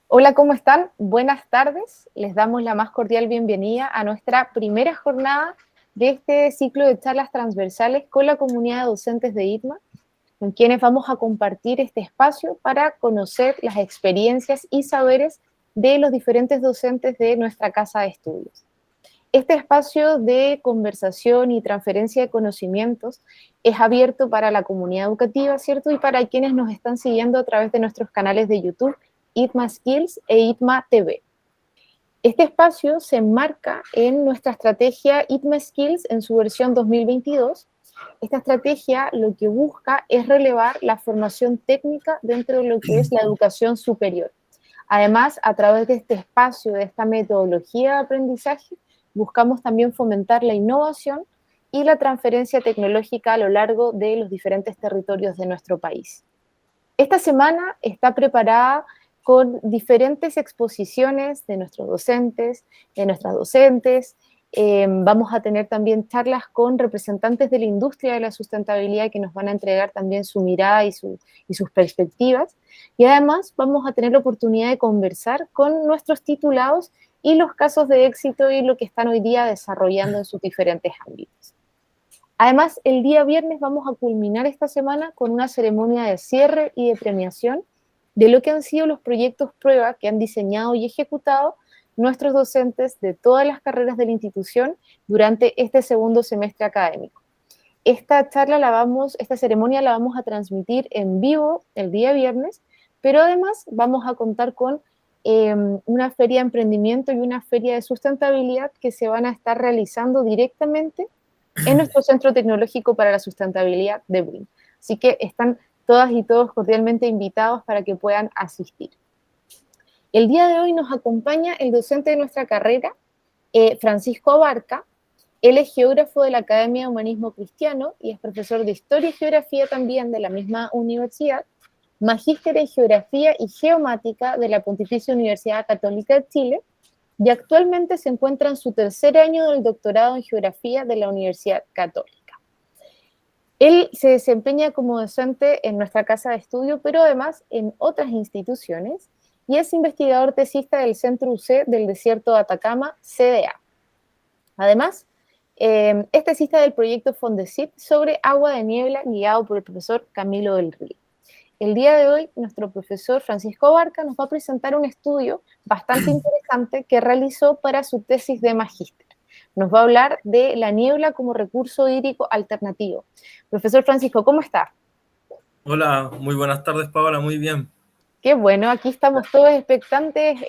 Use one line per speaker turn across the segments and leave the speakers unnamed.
Hola, ¿cómo están? Buenas tardes. Les damos la más cordial bienvenida a nuestra primera jornada de este ciclo de charlas transversales con la comunidad de docentes de ITMA, con quienes vamos a compartir este espacio para conocer las experiencias y saberes de los diferentes docentes de nuestra casa de estudios. Este espacio de conversación y transferencia de conocimientos es abierto para la comunidad educativa, ¿cierto? Y para quienes nos están siguiendo a través de nuestros canales de YouTube, ITMA Skills e ITMA TV. Este espacio se enmarca en nuestra estrategia ITMA Skills en su versión 2022. Esta estrategia lo que busca es relevar la formación técnica dentro de lo que es la educación superior. Además, a través de este espacio, de esta metodología de aprendizaje, buscamos también fomentar la innovación y la transferencia tecnológica a lo largo de los diferentes territorios de nuestro país. Esta semana está preparada con diferentes exposiciones de nuestros docentes, de nuestras docentes. Vamos a tener también charlas con representantes de la industria de la sustentabilidad que nos van a entregar también su mirada y sus perspectivas. Y además vamos a tener la oportunidad de conversar con nuestros titulados y los casos de éxito y lo que están hoy día desarrollando en sus diferentes ámbitos. Además, el día viernes vamos a culminar esta semana con una ceremonia de cierre y de premiación de lo que han sido los proyectos prueba que han diseñado y ejecutado nuestros docentes de todas las carreras de la institución durante este segundo semestre académico. Esta ceremonia la vamos a transmitir en vivo el día viernes, pero además vamos a contar con una feria de emprendimiento y una feria de sustentabilidad que se van a estar realizando directamente en nuestro Centro Tecnológico para la Sustentabilidad de BRIN. Así que están todas y todos cordialmente invitados para que puedan asistir. El día de hoy nos acompaña el docente de nuestra carrera, Francisco Abarca. Él es geógrafo de la Academia de Humanismo Cristiano y es profesor de Historia y Geografía también de la misma universidad, magíster en Geografía y Geomática de la Pontificia Universidad Católica de Chile, y actualmente se encuentra en su tercer año del doctorado en Geografía de la Universidad Católica. Él se desempeña como docente en nuestra casa de estudio, pero además en otras instituciones, y es investigador tesista del Centro UC del Desierto de Atacama, CDA. Además, es tesista del proyecto Fondesit sobre agua de niebla, guiado por el profesor Camilo del Río. El día de hoy, nuestro profesor Francisco Abarca nos va a presentar un estudio bastante interesante que realizó para su tesis de magíster. Nos va a hablar de la niebla como recurso hídrico alternativo. Profesor Francisco, ¿cómo está?
Hola, muy buenas tardes, Paola, muy bien.
Qué bueno, aquí estamos todos expectantes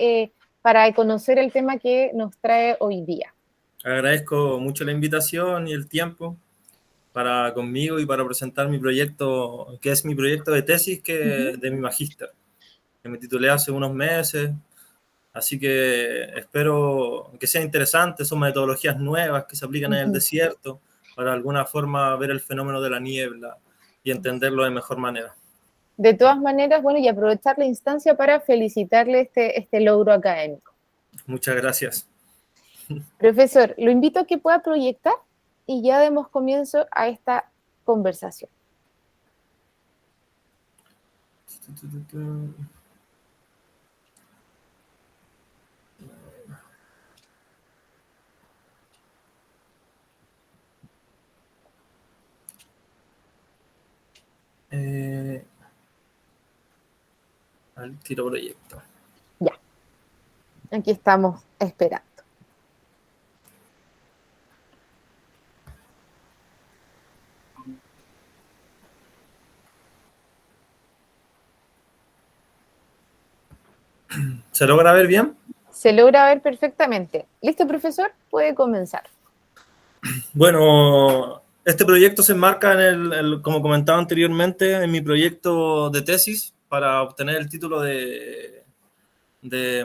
para conocer el tema que nos trae hoy día.
Agradezco mucho la invitación y el tiempo para conmigo y para presentar mi proyecto, que es mi proyecto de tesis de mi magíster, que me titulé hace unos meses, así que espero que sea interesante, son metodologías nuevas que se aplican en el desierto para de alguna forma ver el fenómeno de la niebla y entenderlo de mejor manera.
De todas maneras, bueno, y aprovechar la instancia para felicitarle este logro académico.
Muchas gracias.
Profesor, lo invito a que pueda proyectar y ya demos comienzo a esta conversación.
Al tiro proyecto.
Ya, aquí estamos esperando.
¿Se logra ver bien?
Se logra ver perfectamente. ¿Listo, profesor? Puede comenzar.
Bueno, este proyecto se enmarca como comentaba anteriormente, en mi proyecto de tesis para obtener el título de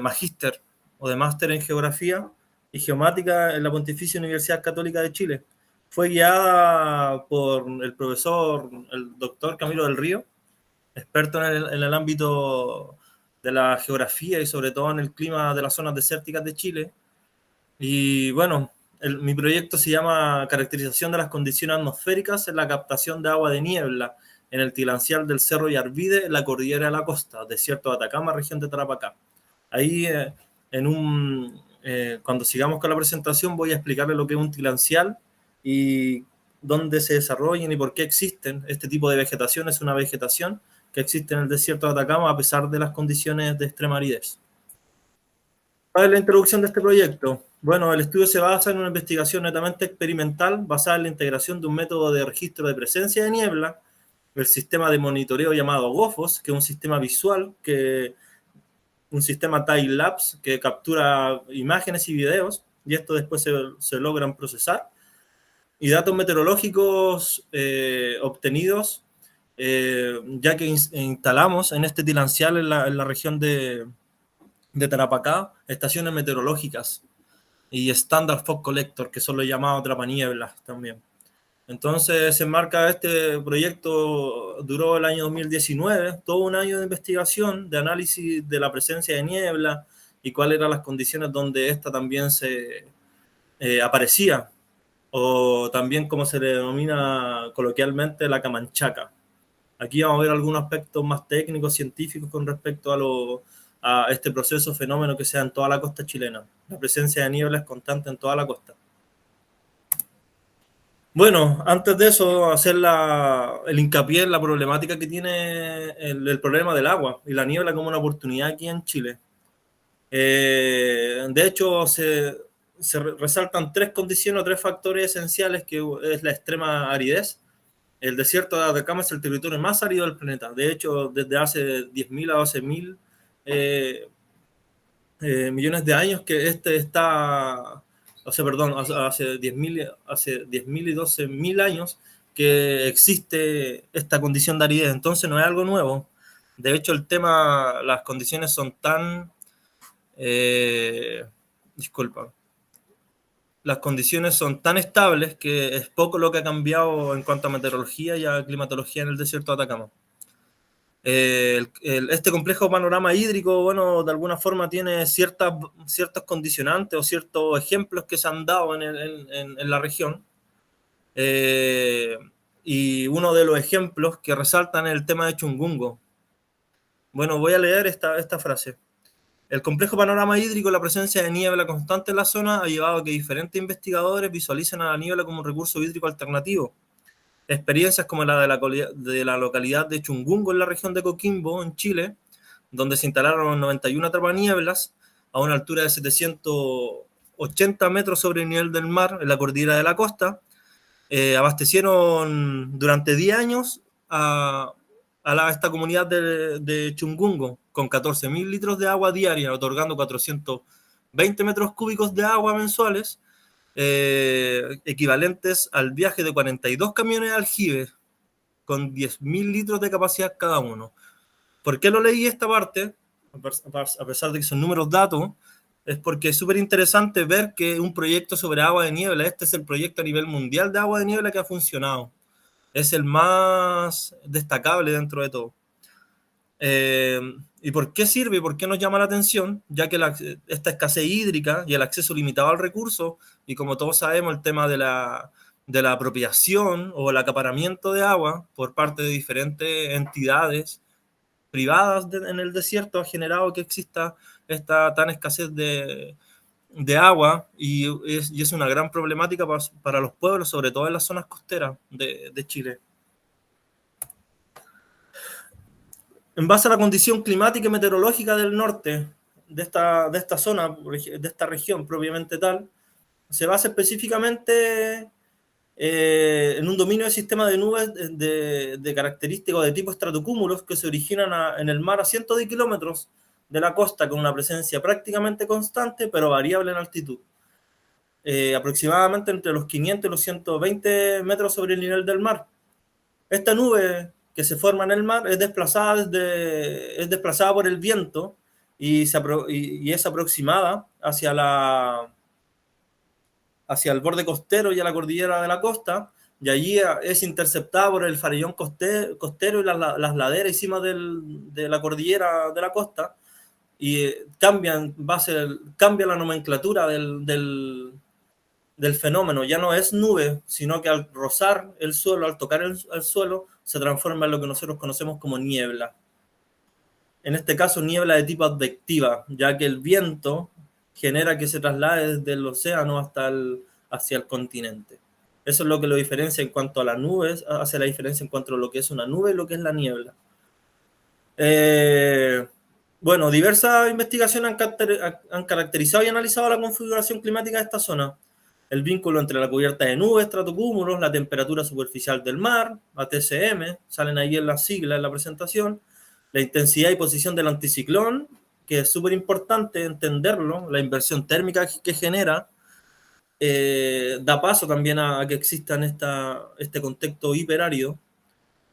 magíster o de máster en geografía y geomática en la Pontificia Universidad Católica de Chile. Fue guiada por el profesor, el doctor Camilo del Río, experto en el ámbito de la geografía y sobre todo en el clima de las zonas desérticas de Chile. Y bueno, mi proyecto se llama Caracterización de las condiciones atmosféricas en la captación de agua de niebla en el tilancial del Cerro Yarvide, en la cordillera de la costa, desierto de Atacama, región de Tarapacá. Ahí, cuando sigamos con la presentación, voy a explicarles lo que es un tilancial y dónde se desarrollan y por qué existen. Este tipo de vegetación es una vegetación que existe en el desierto de Atacama a pesar de las condiciones de extrema aridez. ¿Cuál es la introducción de este proyecto? Bueno, el estudio se basa en una investigación netamente experimental basada en la integración de un método de registro de presencia de niebla, el sistema de monitoreo llamado GOFOS, que es un sistema visual, un sistema time-lapse que captura imágenes y videos, y esto después se logran procesar, y datos meteorológicos obtenidos, ya que instalamos en este tilancial en la región de Tarapacá estaciones meteorológicas y Standard Fog Collector, que son los llamados trapanieblas también. Entonces se enmarca este proyecto, duró el año 2019, todo un año de investigación, de análisis de la presencia de niebla y cuáles eran las condiciones donde esta también se aparecía, o también como se le denomina coloquialmente la camanchaca. Aquí vamos a ver algunos aspectos más técnicos, científicos con respecto a este proceso, fenómeno que se da en toda la costa chilena. La presencia de niebla es constante en toda la costa. Bueno, antes de eso, hacer el hincapié en la problemática que tiene el problema del agua y la niebla como una oportunidad aquí en Chile. De hecho, se resaltan tres condiciones o tres factores esenciales, que es la extrema aridez. El desierto de Atacama es el territorio más árido del planeta. De hecho, desde hace 10.000 a 12.000 millones de años que este está, o sea, perdón, hace 10.000 y 12.000 años que existe esta condición de aridez. Entonces no es algo nuevo. De hecho, las condiciones son tan, disculpa, las condiciones son tan estables que es poco lo que ha cambiado en cuanto a meteorología y a climatología en el desierto de Atacama. Este complejo panorama hídrico, bueno, de alguna forma tiene ciertos condicionantes o ciertos ejemplos que se han dado en la región. Y uno de los ejemplos que resaltan es el tema de Chungungo. Bueno, voy a leer esta frase. El complejo panorama hídrico, la presencia de niebla constante en la zona, ha llevado a que diferentes investigadores visualicen a la niebla como un recurso hídrico alternativo. Experiencias como la de la localidad de Chungungo en la región de Coquimbo, en Chile, donde se instalaron 91 atrapanieblas a una altura de 780 metros sobre el nivel del mar en la cordillera de la costa, abastecieron durante 10 años a esta comunidad de Chungungo con 14.000 litros de agua diaria, otorgando 420 metros cúbicos de agua mensuales, equivalentes al viaje de 42 camiones de aljibe con 10.000 litros de capacidad cada uno. ¿Por qué lo leí esta parte? A pesar de que son números datos, es porque es súper interesante ver que un proyecto sobre agua de niebla, este es el proyecto a nivel mundial de agua de niebla que ha funcionado. Es el más destacable dentro de todo. ¿Y por qué sirve? ¿Por qué nos llama la atención? Ya que esta escasez hídrica y el acceso limitado al recurso, y como todos sabemos, el tema de la apropiación o el acaparamiento de agua por parte de diferentes entidades privadas en el desierto ha generado que exista esta tan escasez de agua, y es una gran problemática para los pueblos, sobre todo en las zonas costeras de Chile. En base a la condición climática y meteorológica del norte de esta zona, de esta región propiamente tal, se basa específicamente en un dominio del sistema de nubes de características de tipo estratocúmulos que se originan en el mar a cientos de kilómetros de la costa, con una presencia prácticamente constante pero variable en altitud, aproximadamente entre los 500 y los 120 metros sobre el nivel del mar. Esta nube que se forma en el mar es desplazada por el viento y es aproximada hacia el borde costero y a la cordillera de la costa, y allí es interceptada por el farallón costero y las laderas y cimas de la cordillera de la costa, y cambia la nomenclatura del fenómeno. Ya no es nube, sino que al rozar el suelo, al tocar el suelo, se transforma en lo que nosotros conocemos como niebla. en este caso niebla de tipo advectiva, ya que el viento genera que se traslade desde el océano hacia el continente. Eso es lo que lo diferencia en cuanto a las nubes, hace la diferencia en cuanto a lo que es una nube y lo que es la niebla. Bueno, diversas investigaciones han caracterizado y analizado la configuración climática de esta zona. El vínculo entre la cubierta de nubes, estratocúmulos, la temperatura superficial del mar, ATCM, salen ahí en las siglas en la presentación, la intensidad y posición del anticiclón, que es súper importante entenderlo, la inversión térmica que genera, da paso también a que exista este contexto hiperárido,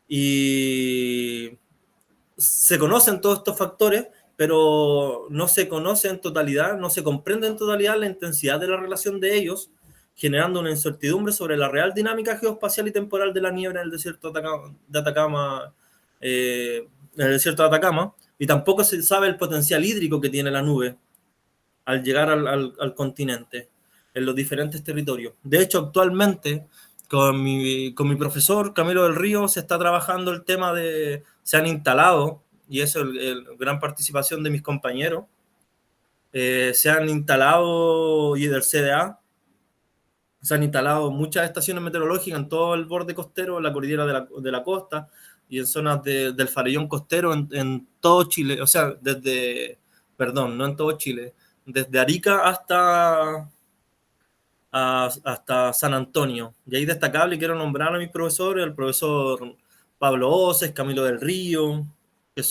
y se conocen todos estos factores, pero no se conoce en totalidad, no se comprende en totalidad la intensidad de la relación de ellos, generando una incertidumbre sobre la real dinámica geoespacial y temporal de la niebla en el desierto de Atacama, en el desierto de Atacama, y tampoco se sabe el potencial hídrico que tiene la nube al llegar al continente, en los diferentes territorios. De hecho, actualmente, con mi profesor Camilo del Río, se está trabajando el tema se han instalado, y eso es gran participación de mis compañeros, se han instalado, y del CDA, se han instalado muchas estaciones meteorológicas en todo el borde costero, en la cordillera de la costa, y en zonas del farellón costero en todo Chile, o sea, no en todo Chile, desde Arica hasta San Antonio. Y ahí destacable quiero nombrar a mis profesores, el profesor Pablo Oces, Camilo del Río, que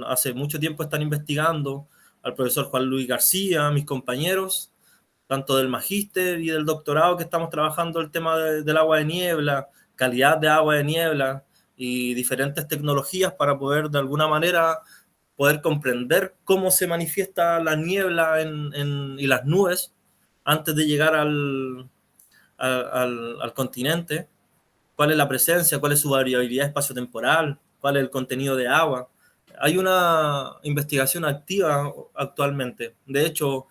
hace mucho tiempo están investigando, al profesor Juan Luis García, mis compañeros, tanto del magíster y del doctorado, que estamos trabajando el tema del agua de niebla, calidad de agua de niebla y diferentes tecnologías para poder de alguna manera poder comprender cómo se manifiesta la niebla y las nubes antes de llegar al continente, cuál es la presencia, cuál es su variabilidad espaciotemporal, cuál es el contenido de agua. Hay una investigación activa actualmente. De hecho,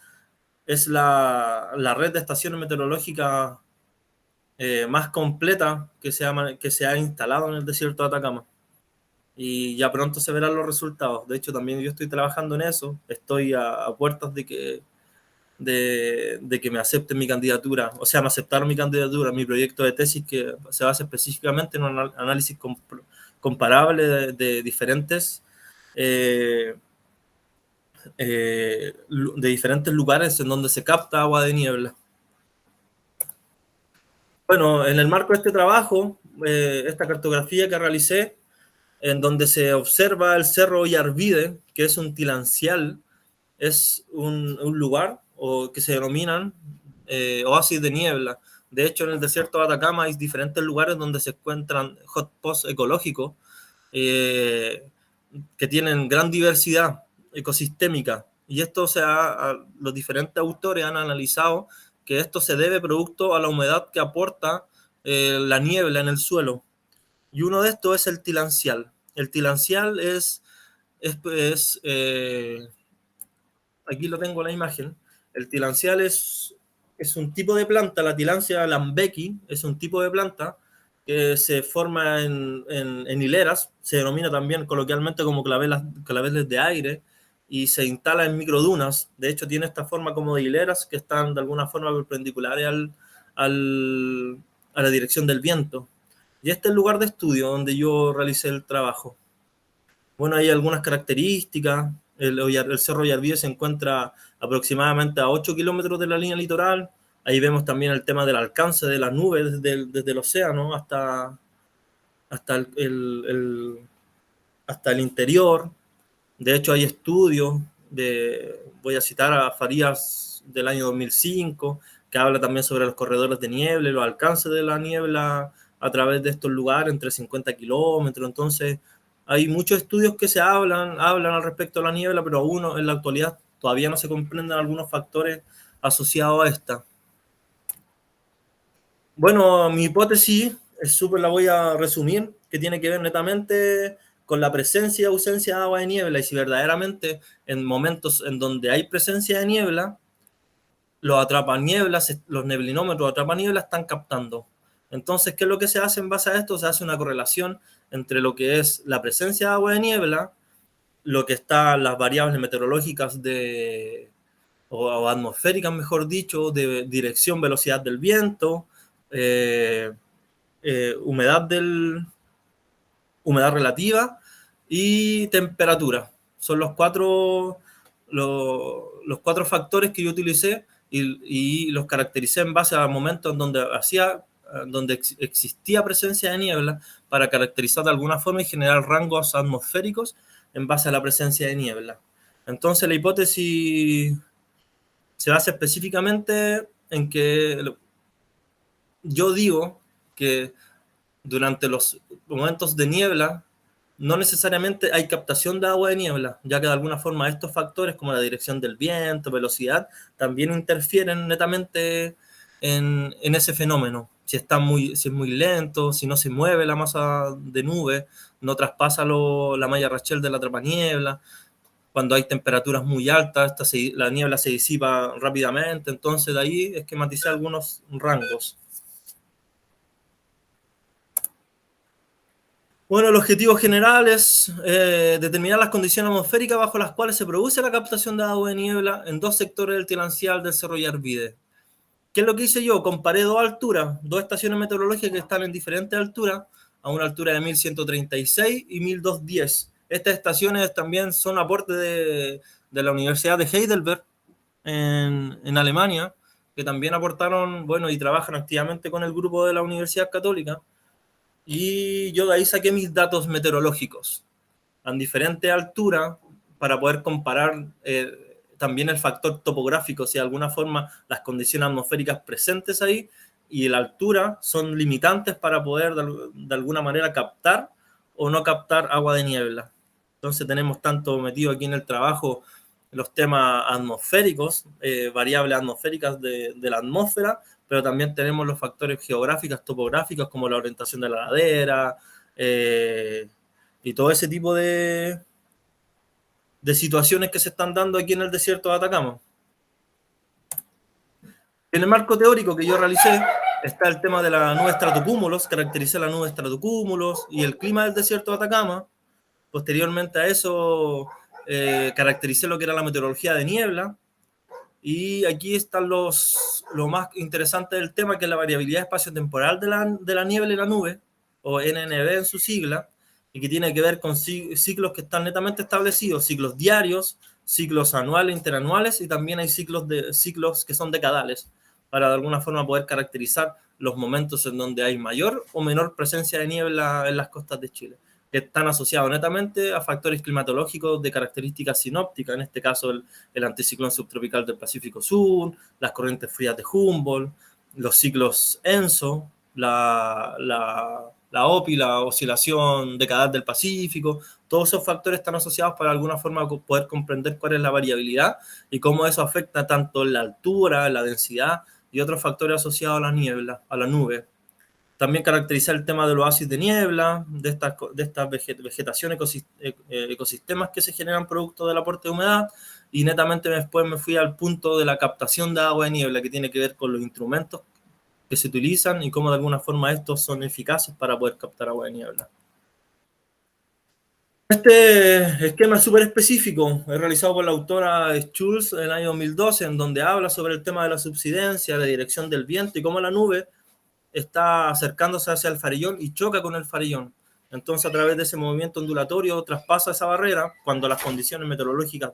es la red de estaciones meteorológicas más completa que se ha instalado en el desierto de Atacama. Y ya pronto se verán los resultados. De hecho, también yo estoy trabajando en eso. Estoy a puertas de que me acepten mi candidatura. O sea, me aceptaron mi candidatura, mi proyecto de tesis, que se basa específicamente en un análisis comparable de diferentes de diferentes lugares en donde se capta agua de niebla. Bueno, en el marco de este trabajo, esta cartografía que realicé, en donde se observa el Cerro Yarvide, que es un tilancial, es un lugar que se denominan oasis de niebla. De hecho, en el desierto de Atacama hay diferentes lugares donde se encuentran hotspots ecológicos que tienen gran diversidad ecosistémica. Y esto los diferentes autores han analizado que esto se debe producto a la humedad que aporta la niebla en el suelo. Y uno de estos es el tilancial. El tilancial aquí lo tengo en la imagen. El tilancial es un tipo de planta, la Tillandsia lambeki es un tipo de planta que se forma en hileras, se denomina también coloquialmente como claveles de aire, y se instala en microdunas. De hecho, tiene esta forma como de hileras que están de alguna forma perpendiculares a la dirección del viento. Y este es el lugar de estudio donde yo realicé el trabajo. Bueno, hay algunas características. El Cerro Yarvide se encuentra aproximadamente a 8 kilómetros de la línea litoral. Ahí vemos también el tema del alcance de las nubes desde el océano hasta el interior. De hecho, hay estudios, voy a citar a Farías del año 2005, que habla también sobre los corredores de niebla y los alcances de la niebla a través de estos lugares, entre 50 kilómetros. Entonces, hay muchos estudios que hablan al respecto de la niebla, pero aún en la actualidad todavía no se comprenden algunos factores asociados a esta. Bueno, mi hipótesis la voy a resumir, que tiene que ver netamente con la presencia y ausencia de agua de niebla, y si verdaderamente en momentos en donde hay presencia de niebla, los atrapanieblas, los neblinómetros atrapaniebla están captando. Entonces, ¿qué es lo que se hace en base a esto? Se hace una correlación entre lo que es la presencia de agua de niebla lo que está, las variables meteorológicas o atmosféricas, mejor dicho, de dirección, velocidad del viento, humedad humedad relativa y temperatura. Son los cuatro factores que yo utilicé y los caractericé en base a momentos donde existía presencia de niebla para caracterizar de alguna forma y generar rangos atmosféricos en base a la presencia de niebla. Entonces la hipótesis se basa específicamente en que yo digo que durante los momentos de niebla no necesariamente hay captación de agua de niebla, ya que de alguna forma estos factores como la dirección del viento, velocidad, también interfieren netamente en ese fenómeno. Si es muy lento, si no se mueve la masa de nube, no traspasa la malla Rachel de la trapaniebla, cuando hay temperaturas muy altas, la niebla se disipa rápidamente, entonces de ahí esquematicé algunos rangos. Bueno, el objetivo general es determinar las condiciones atmosféricas bajo las cuales se produce la captación de agua de niebla en dos sectores del Tilancial del Cerro Yarvide. ¿Qué es lo que hice yo? Comparé dos alturas, dos estaciones meteorológicas que están en diferentes alturas, a una altura de 1136 y 1210. Estas estaciones también son aporte de la Universidad de Heidelberg en Alemania, que también aportaron, bueno, y trabajan activamente con el grupo de la Universidad Católica. Y yo de ahí saqué mis datos meteorológicos en diferentes alturas para poder comparar también el factor topográfico, si de alguna forma las condiciones atmosféricas presentes ahí y la altura son limitantes para poder de alguna manera captar o no captar agua de niebla. Entonces tenemos tanto metido aquí en el trabajo los temas atmosféricos, variables atmosféricas de la atmósfera, pero también tenemos los factores geográficos, topográficos, como la orientación de la ladera, y todo ese tipo de situaciones que se están dando aquí en el desierto de Atacama. En el marco teórico que yo realicé está el tema de la nube estratocúmulos, caractericé la nube estratocúmulos y el clima del desierto de Atacama. Posteriormente a eso caractericé lo que era la meteorología de niebla. Y aquí están lo más interesante del tema, que es la variabilidad espaciotemporal de la niebla y la nube, o NNB en su sigla, y que tiene que ver con ciclos que están netamente establecidos, ciclos diarios, ciclos anuales, interanuales, y también hay ciclos que son decadales, para de alguna forma poder caracterizar los momentos en donde hay mayor o menor presencia de niebla en las costas de Chile, que están asociados netamente a factores climatológicos de características sinópticas, en este caso el anticiclón subtropical del Pacífico Sur, las corrientes frías de Humboldt, los ciclos ENSO, la OPI, la oscilación decadal del Pacífico. Todos esos factores están asociados para de alguna forma poder comprender cuál es la variabilidad y cómo eso afecta tanto la altura, la densidad y otros factores asociados a la niebla, a la nube. También caracterizar el tema del oasis de niebla, de estas vegetación, ecosistemas que se generan producto del aporte de humedad, y netamente después me fui al punto de la captación de agua de niebla, que tiene que ver con los instrumentos que se utilizan y cómo de alguna forma estos son eficaces para poder captar agua de niebla. Este esquema es súper específico, es realizado por la autora Schulz en el año 2012, en donde habla sobre el tema de la subsidencia, la dirección del viento y cómo la nube está acercándose hacia el farillón y choca con el farillón. Entonces, a través de ese movimiento ondulatorio, traspasa esa barrera cuando las condiciones meteorológicas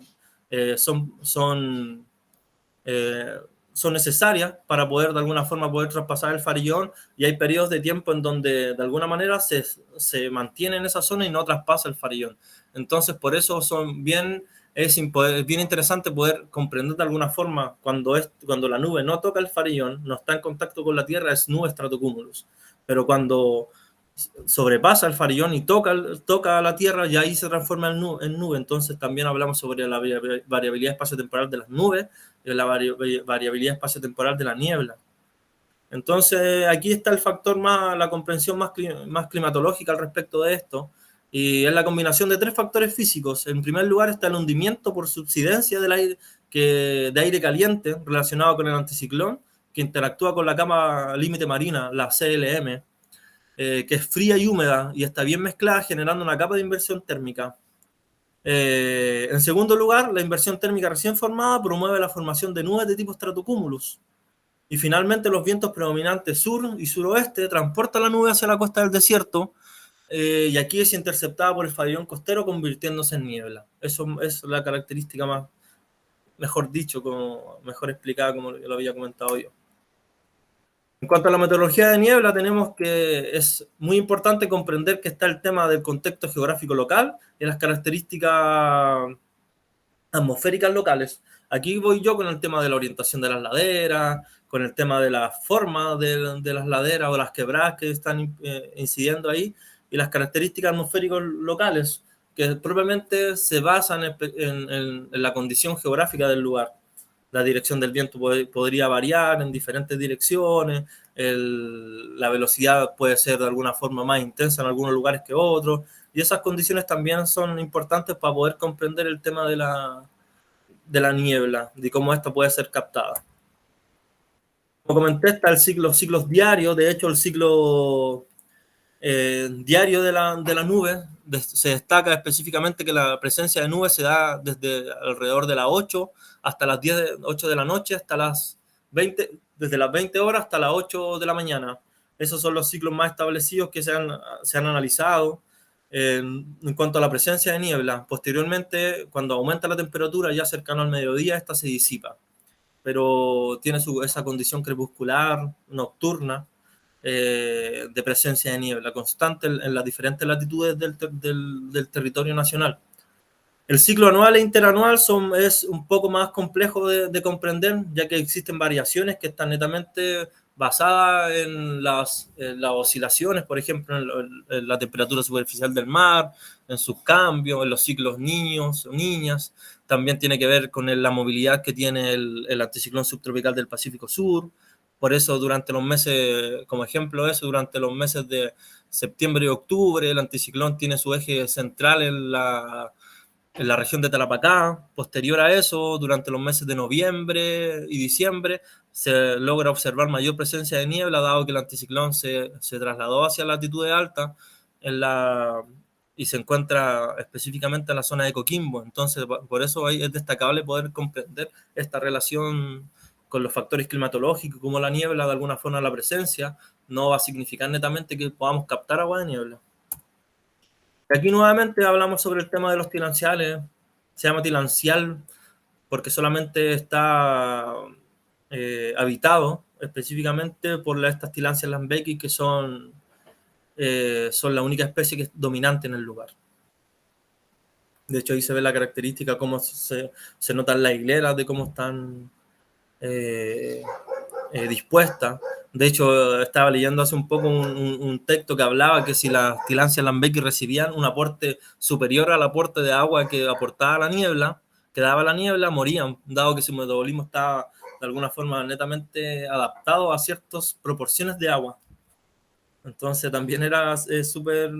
son necesarias para poder, de alguna forma, poder traspasar el farillón, y hay periodos de tiempo en donde, de alguna manera, se mantiene en esa zona y no traspasa el farillón. Entonces, por eso es bien interesante poder comprender de alguna forma cuando la nube no toca el farillón, no está en contacto con la Tierra, es nube estratocúmulos. Pero cuando sobrepasa el farillón y toca a la Tierra, ya ahí se transforma en nube. Entonces también hablamos sobre la variabilidad espaciotemporal de las nubes y la variabilidad espaciotemporal de la niebla. Entonces aquí está el factor la comprensión más climatológica al respecto de esto, y es la combinación de tres factores físicos. En primer lugar está el hundimiento por subsidencia de aire caliente relacionado con el anticiclón, que interactúa con la capa límite marina, la CLM, que es fría y húmeda y está bien mezclada, generando una capa de inversión térmica. En segundo lugar, la inversión térmica recién formada promueve la formación de nubes de tipo stratocumulus. Y finalmente, los vientos predominantes sur y suroeste transportan la nube hacia la costa del desierto, y aquí es interceptada por el fallón costero, convirtiéndose en niebla. Eso es la característica más, mejor dicho, mejor explicada, como lo había comentado yo. En cuanto a la meteorología de niebla, tenemos que es muy importante comprender que está el tema del contexto geográfico local y las características atmosféricas locales. Aquí voy yo con el tema de la orientación de las laderas, con el tema de la forma de las laderas o las quebradas que están incidiendo ahí, y las características atmosféricas locales, que propiamente se basan en la condición geográfica del lugar. La dirección del viento podría variar en diferentes direcciones, la velocidad puede ser de alguna forma más intensa en algunos lugares que otros, y esas condiciones también son importantes para poder comprender el tema de la niebla, de cómo esta puede ser captada. Como comenté, está el ciclos diarios. De hecho, el ciclo diario de la nube se destaca específicamente que la presencia de nubes se da desde alrededor de las 8 hasta las 8 de la noche, hasta las 20, desde las 20 horas hasta las 8 de la mañana. Esos son los ciclos más establecidos que se han analizado. En cuanto a la presencia de niebla, posteriormente, cuando aumenta la temperatura, ya cercano al mediodía, esta se disipa, pero tiene esa condición crepuscular, nocturna, de presencia de niebla constante en las diferentes latitudes del territorio nacional. El ciclo anual e interanual es un poco más complejo de comprender, ya que existen variaciones que están netamente basadas en las oscilaciones, por ejemplo, en la temperatura superficial del mar, en sus cambios, en los ciclos niños o niñas. También tiene que ver con la movilidad que tiene el anticiclón subtropical del Pacífico Sur. Por eso, durante los meses, como ejemplo eso, durante los meses de septiembre y octubre, el anticiclón tiene su eje central en la región de Tarapacá. Posterior a eso, durante los meses de noviembre y diciembre, se logra observar mayor presencia de niebla, dado que el anticiclón se trasladó hacia latitudes altas y se encuentra específicamente en la zona de Coquimbo. Entonces, por eso es destacable poder comprender esta relación con los factores climatológicos, como la niebla, de alguna forma la presencia, no va a significar netamente que podamos captar agua de niebla. Aquí nuevamente hablamos sobre el tema de los tilanciales. Se llama tilancial porque solamente está habitado específicamente por estas tilancias lambeki, que son la única especie que es dominante en el lugar. De hecho, ahí se ve la característica, cómo se notan las hileras, de cómo están dispuestas. De hecho, estaba leyendo hace un poco un texto que hablaba que si las tilancias lambeki recibían un aporte superior al aporte de agua que aportaba la niebla, que daba la niebla, morían, dado que su metabolismo estaba de alguna forma netamente adaptado a ciertas proporciones de agua. Entonces también era súper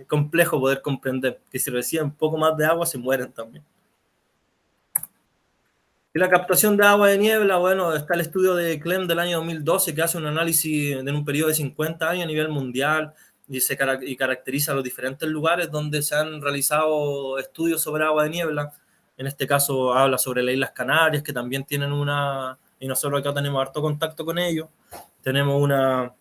complejo poder comprender que si reciben un poco más de agua se mueren también. Y la captación de agua de niebla, bueno, está el estudio de Clem del año 2012 que hace un análisis en un periodo de 50 años a nivel mundial y caracteriza los diferentes lugares donde se han realizado estudios sobre agua de niebla. En este caso habla sobre las Islas Canarias, que también tienen y nosotros acá tenemos harto contacto con ellos. Tenemos una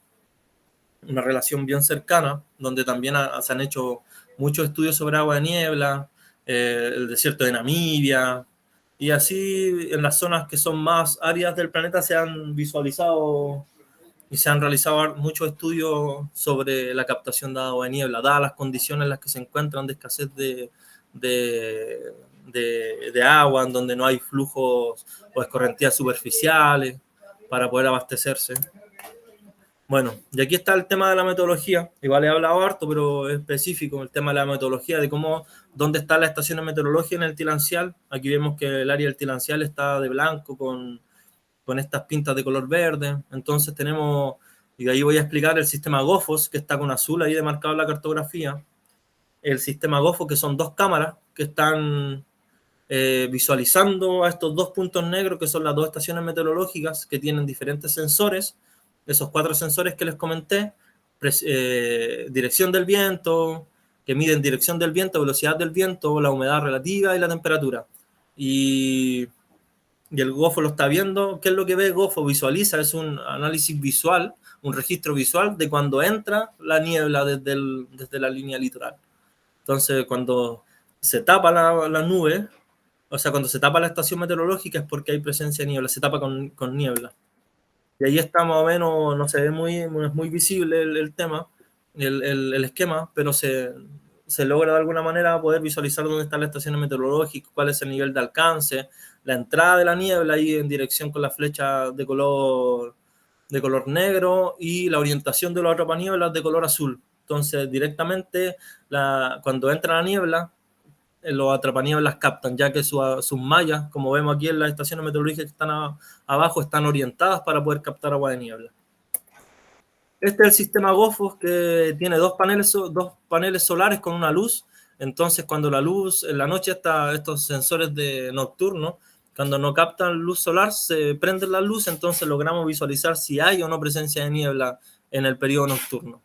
relación bien cercana, donde también se han hecho muchos estudios sobre agua de niebla, el desierto de Namibia. Y así en las zonas que son más áridas del planeta se han visualizado y se han realizado muchos estudios sobre la captación de agua de niebla, dadas las condiciones en las que se encuentran de escasez de agua, en donde no hay flujos o escorrentías superficiales para poder abastecerse. Bueno, y aquí está el tema de la metodología. Igual he hablado harto, pero es específico el tema de la metodología, de dónde está la estación de meteorología en el tilancial. Aquí vemos que el área del tilancial está de blanco con estas pintas de color verde. Entonces tenemos, y de ahí voy a explicar el sistema GOFOS, que está con azul ahí demarcado en la cartografía. El sistema GOFOS, que son dos cámaras que están visualizando a estos dos puntos negros, que son las dos estaciones meteorológicas, que tienen diferentes sensores. Esos 4 sensores que les comenté, dirección del viento, que miden dirección del viento, velocidad del viento, la humedad relativa y la temperatura. Y el GOFO lo está viendo. ¿Qué es lo que ve GOFO? Visualiza, es un análisis visual, un registro visual de cuando entra la niebla desde la línea litoral. Entonces, cuando se tapa la nube, o sea, cuando se tapa la estación meteorológica es porque hay presencia de niebla, se tapa con niebla. Y ahí está más o menos, no se ve muy visible el tema, el esquema, pero se logra de alguna manera poder visualizar dónde están las estaciones meteorológicas, cuál es el nivel de alcance, la entrada de la niebla ahí en dirección con la flecha de color negro y la orientación de los atrapanieblas de color azul. Entonces, directamente, cuando entra la niebla, los atrapanieblas captan, ya que sus mallas, como vemos aquí en las estaciones meteorológicas que están abajo, están orientadas para poder captar agua de niebla. Este es el sistema GOFOS, que tiene dos paneles solares con una luz. Entonces, cuando la luz, en la noche, estos sensores nocturnos, cuando no captan luz solar, se prenden la luz, entonces logramos visualizar si hay o no presencia de niebla en el periodo nocturno.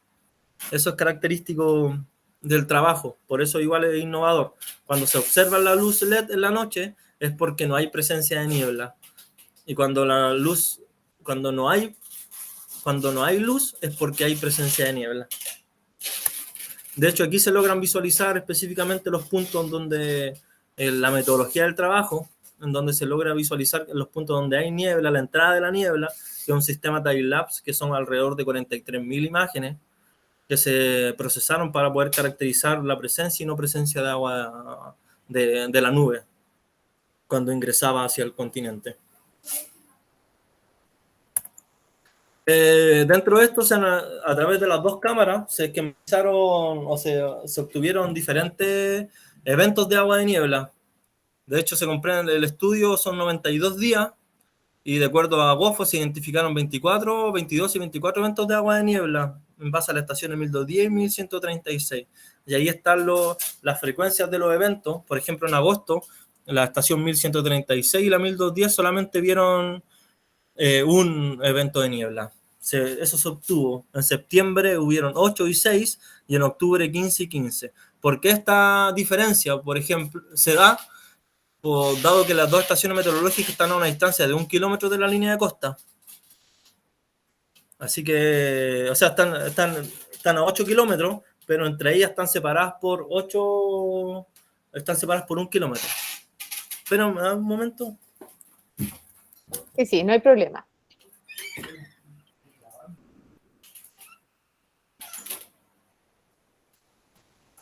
Eso es característico del trabajo, por eso igual es innovador. Cuando se observa la luz LED en la noche es porque no hay presencia de niebla. Y cuando no hay luz es porque hay presencia de niebla. De hecho, aquí se logran visualizar específicamente los puntos donde la metodología del trabajo, en donde se logra visualizar los puntos donde hay niebla, la entrada de la niebla, que es un sistema time-lapse, que son alrededor de 43.000 imágenes, que se procesaron para poder caracterizar la presencia y no presencia de agua de la nube cuando ingresaba hacia el continente. Dentro de esto, a través de las dos cámaras, se obtuvieron diferentes eventos de agua de niebla. De hecho, se comprende el estudio, son 92 días, y de acuerdo a GOFO se identificaron 22 y 24 eventos de agua de niebla en base a las estaciones 1210 y 1136. Y ahí están las frecuencias de los eventos. Por ejemplo, en agosto, la estación 1136 y la 1210 solamente vieron un evento de niebla. Eso se obtuvo. En septiembre hubieron 8 y 6 y en octubre 15 y 15. ¿Por qué esta diferencia? Por ejemplo, se da dado que las dos estaciones meteorológicas están a una distancia de 1 kilómetro de la línea de costa. Así que, o sea, están a 8 kilómetros, pero entre ellas están separadas por 1 kilómetro. Pero, un momento.
Sí, no hay problema.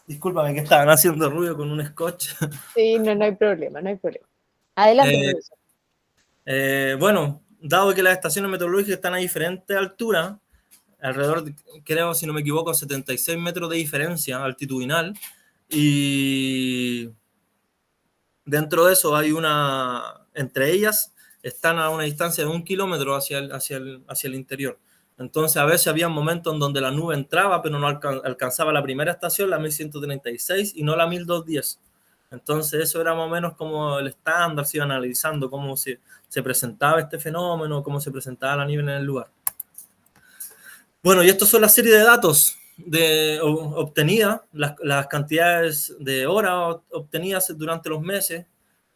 Discúlpame que estaban haciendo ruido con un scotch.
Sí, no hay problema, no hay problema. Adelante, profesor.
Bueno, dado que las estaciones meteorológicas están a diferente altura, alrededor, creo, si no me equivoco, 76 metros de diferencia altitudinal, y dentro de eso hay entre ellas están a una distancia de 1 kilómetro hacia el interior. Entonces, a veces había momentos en donde la nube entraba, pero no alcanzaba la primera estación, la 1136, y no la 1210. Entonces, eso era más o menos como el estándar, se iba analizando cómo se presentaba este fenómeno, cómo se presentaba la niebla en el lugar. Bueno, y estas son la serie de datos obtenidas, las cantidades de horas obtenidas durante los meses.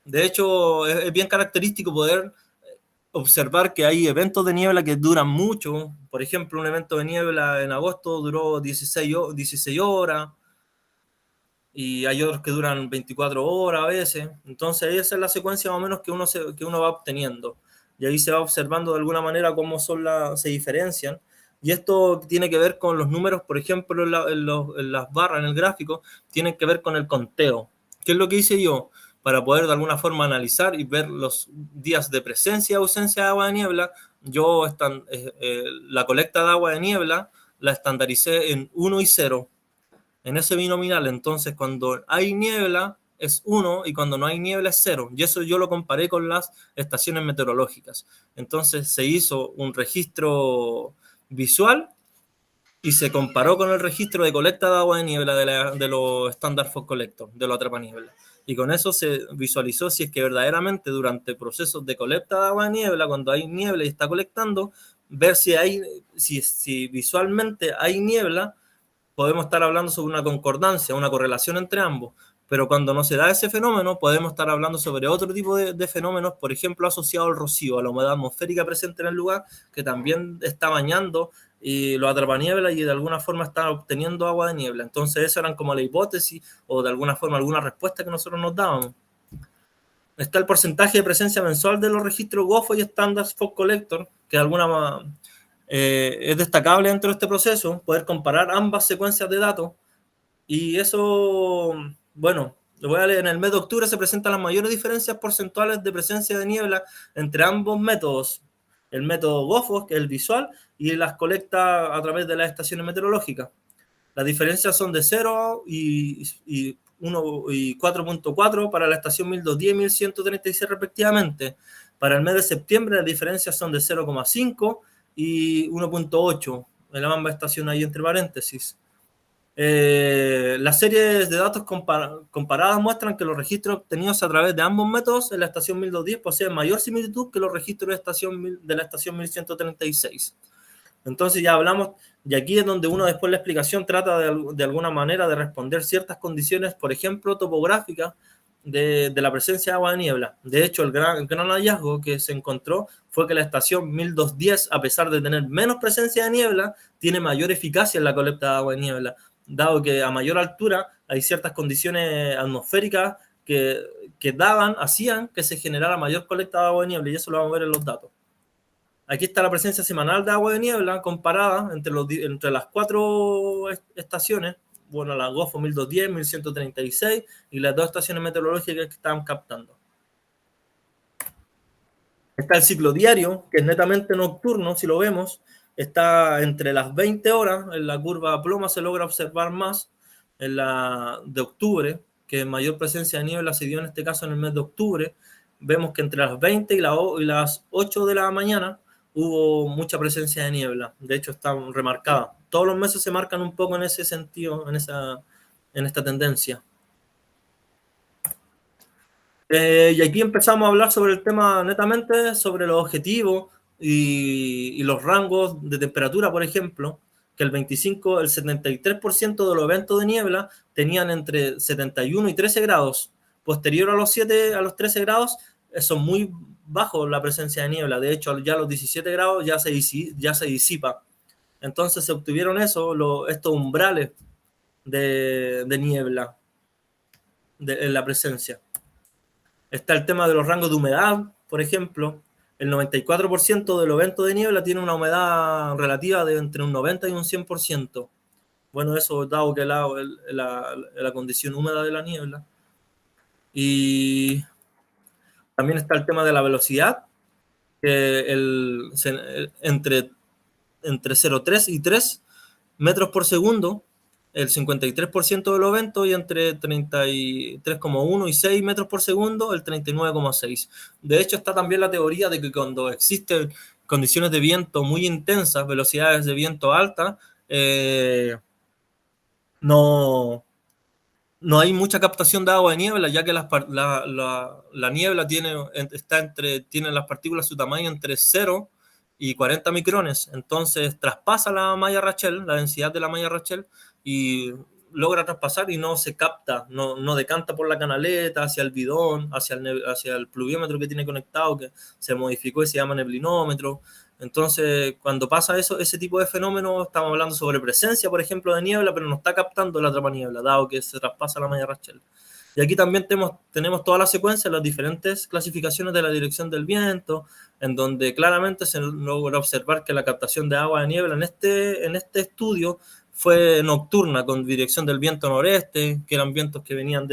De hecho, es bien característico poder observar que hay eventos de niebla que duran mucho. Por ejemplo, un evento de niebla en agosto duró 16 horas, y hay otros que duran 24 horas a veces. Entonces, esa es la secuencia más o menos que uno va obteniendo. Y ahí se va observando de alguna manera cómo se diferencian. Y esto tiene que ver con los números, por ejemplo, en las barras, en el gráfico, tienen que ver con el conteo. ¿Qué es lo que hice yo? Para poder de alguna forma analizar y ver los días de presencia y ausencia de agua de niebla, la colecta de agua de niebla la estandaricé en 1 y 0, en ese binominal. Entonces, cuando hay niebla es 1 y cuando no hay niebla es 0. Y eso yo lo comparé con las estaciones meteorológicas. Entonces, se hizo un registro visual y se comparó con el registro de colecta de agua de niebla de los Standard Fog Collector, de los atrapaniebla. Y con eso se visualizó si es que verdaderamente durante procesos de colecta de agua de niebla, cuando hay niebla y está colectando, ver si visualmente hay niebla podemos estar hablando sobre una concordancia, una correlación entre ambos, pero cuando no se da ese fenómeno, podemos estar hablando sobre otro tipo de fenómenos, por ejemplo, asociado al rocío, a la humedad atmosférica presente en el lugar, que también está bañando y lo atrapaniebla y de alguna forma está obteniendo agua de niebla. Entonces, esa eran como la hipótesis o de alguna forma alguna respuesta que nosotros nos dábamos. Está el porcentaje de presencia mensual de los registros GOFO y Standard Fog Collector, que de alguna es destacable dentro de este proceso, poder comparar ambas secuencias de datos. Y eso, bueno, lo voy a leer. En el mes de octubre se presentan las mayores diferencias porcentuales de presencia de niebla entre ambos métodos. El método GOFO, que es el visual, y las colectas a través de las estaciones meteorológicas. Las diferencias son de 0 y 4.4 para la estación 1210 y 1136 respectivamente. Para el mes de septiembre las diferencias son de 0,5 y 1.8 en la ambas estaciones ahí entre paréntesis. Las series de datos comparadas muestran que los registros obtenidos a través de ambos métodos en la estación 1210 poseen mayor similitud que los registros de la estación 1136. Entonces ya hablamos, y aquí es donde uno después la explicación trata de alguna manera de responder ciertas condiciones, por ejemplo, topográficas de la presencia de agua de niebla. De hecho, el gran hallazgo que se encontró fue que la estación 1210, a pesar de tener menos presencia de niebla, tiene mayor eficacia en la colecta de agua de niebla, dado que a mayor altura hay ciertas condiciones atmosféricas que hacían que se generara mayor colecta de agua de niebla, y eso lo vamos a ver en los datos. Aquí está la presencia semanal de agua de niebla comparada entre las 4 estaciones, bueno, la GOFO 1210, 1136 y las 2 estaciones meteorológicas que estaban captando. Está el ciclo diario, que es netamente nocturno, si lo vemos, está entre las 20 horas, en la curva ploma se logra observar más, en la de octubre, que mayor presencia de niebla se dio en este caso en el mes de octubre. Vemos que entre las 20 y las 8 de la mañana hubo mucha presencia de niebla, de hecho está remarcada. Todos los meses se marcan un poco en ese sentido, en esta tendencia. Y aquí empezamos a hablar sobre el tema netamente, sobre los objetivos y los rangos de temperatura, por ejemplo, que el 73% de los eventos de niebla tenían entre 71 y 13 grados. Posterior a los 13 grados, son muy bajos la presencia de niebla. De hecho, ya a los 17 grados ya se disipa. Entonces se obtuvieron estos umbrales de niebla en la presencia. Está el tema de los rangos de humedad, por ejemplo. El 94% de los eventos de niebla tiene una humedad relativa de entre un 90 y un 100%. Bueno, eso dado que la condición húmeda de la niebla. Y también está el tema de la velocidad, que entre 0,3 y 3 metros por segundo, el 53% de los eventos, y entre 33,1 y 6 metros por segundo, el 39,6. De hecho, está también la teoría de que cuando existen condiciones de viento muy intensas, velocidades de viento altas, no hay mucha captación de agua de niebla, ya que la niebla tiene las partículas su tamaño entre 0 y 40 micrones, entonces traspasa la malla Rachel, la densidad de la malla Rachel, y logra traspasar y no se capta, no decanta por la canaleta hacia el bidón, hacia el pluviómetro que tiene conectado, que se modificó y se llama neblinómetro. Entonces, cuando pasa ese tipo de fenómeno, estamos hablando sobre presencia, por ejemplo, de niebla, pero no está captando la atrapaniebla, dado que se traspasa la malla Rachel. Y aquí también tenemos toda la secuencia, las diferentes clasificaciones de la dirección del viento, en donde claramente se logra observar que la captación de agua de niebla en este estudio fue nocturna, con dirección del viento noreste, que eran vientos que venían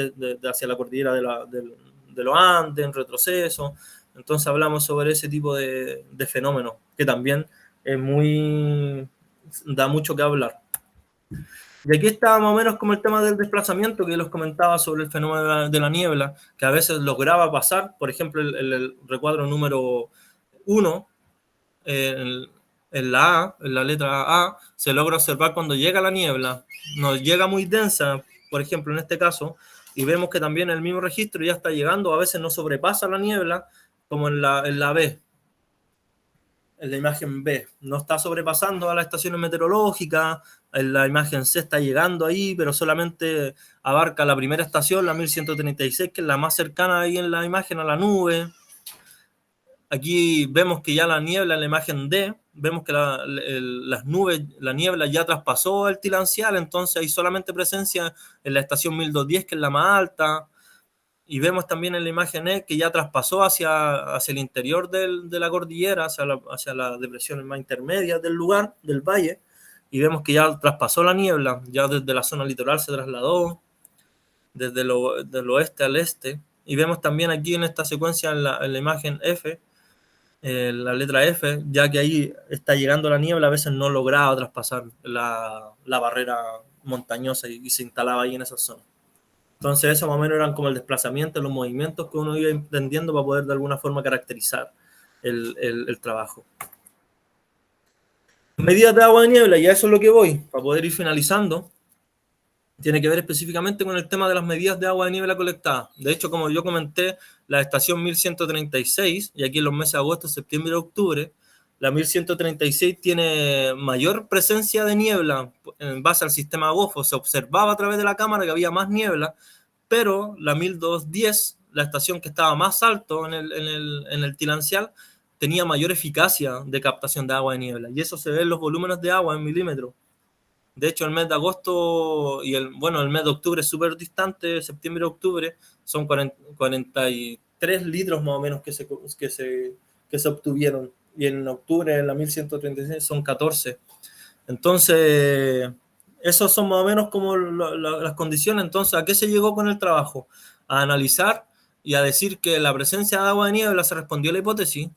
hacia la cordillera de los Andes, en retroceso. Entonces hablamos sobre ese tipo de fenómenos, que también da mucho que hablar. Y aquí está más o menos como el tema del desplazamiento que les comentaba sobre el fenómeno de la niebla, que a veces lograba pasar, por ejemplo, el recuadro número 1, en la letra A, se logra observar cuando llega la niebla, nos llega muy densa, por ejemplo, en este caso, y vemos que también el mismo registro ya está llegando, a veces no sobrepasa la niebla, como en la B. en la imagen B. No está sobrepasando a las estaciones meteorológicas, en la imagen C está llegando ahí, pero solamente abarca la primera estación, la 1136, que es la más cercana ahí en la imagen a la nube. Aquí vemos que ya la niebla en la imagen D, vemos que las nubes, la niebla ya traspasó el tilancial, entonces hay solamente presencia en la estación 1210, que es la más alta, y vemos también en la imagen E que ya traspasó hacia el interior de la cordillera, hacia las depresiones más intermedias del lugar, del valle, y vemos que ya traspasó la niebla, ya desde la zona litoral se trasladó, desde del oeste al este, y vemos también aquí en esta secuencia en la imagen F, la letra F, ya que ahí está llegando la niebla, a veces no lograba traspasar la barrera montañosa y se instalaba ahí en esa zona. Entonces, eso más o menos eran como el desplazamiento, los movimientos que uno iba entendiendo para poder de alguna forma caracterizar el trabajo. Medidas de agua de niebla, y a eso es lo que voy, para poder ir finalizando. Tiene que ver específicamente con el tema de las medidas de agua de niebla colectada. De hecho, como yo comenté, la estación 1136, y aquí en los meses de agosto, septiembre y octubre, la 1136 tiene mayor presencia de niebla en base al sistema GOFO. Se observaba a través de la cámara que había más niebla, pero la 1210, la estación que estaba más alto en el tilancial, tenía mayor eficacia de captación de agua de niebla. Y eso se ve en los volúmenes de agua en milímetros. De hecho, el mes de agosto y el mes de octubre es súper distante, septiembre y octubre, son 43 litros más o menos que se obtuvieron. Y en octubre, en la 1136, son 14. Entonces, esos son más o menos como las condiciones. Entonces, ¿a qué se llegó con el trabajo? A analizar y a decir que la presencia de agua de niebla, se respondió a la hipótesis,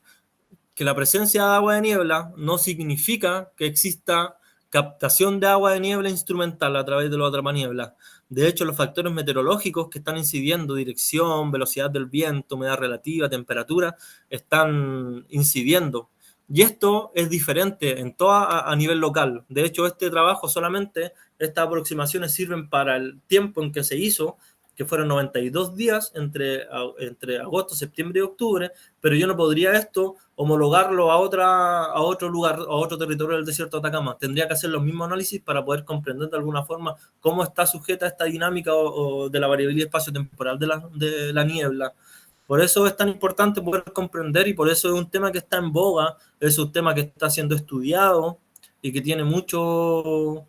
que la presencia de agua de niebla no significa que exista captación de agua de niebla instrumental a través de los atrapanieblas. De hecho, los factores meteorológicos que están incidiendo, dirección, velocidad del viento, humedad relativa, temperatura, están incidiendo. Y esto es diferente en a nivel local. De hecho, este trabajo solamente, estas aproximaciones sirven para el tiempo en que se hizo, que fueron 92 días entre agosto, septiembre y octubre, pero yo no podría esto homologarlo a otro lugar, a otro territorio del desierto de Atacama. Tendría que hacer los mismos análisis para poder comprender de alguna forma cómo está sujeta esta dinámica o de la variabilidad espacio-temporal de la niebla. Por eso es tan importante poder comprender, y por eso es un tema que está en boga, es un tema que está siendo estudiado y que tiene mucho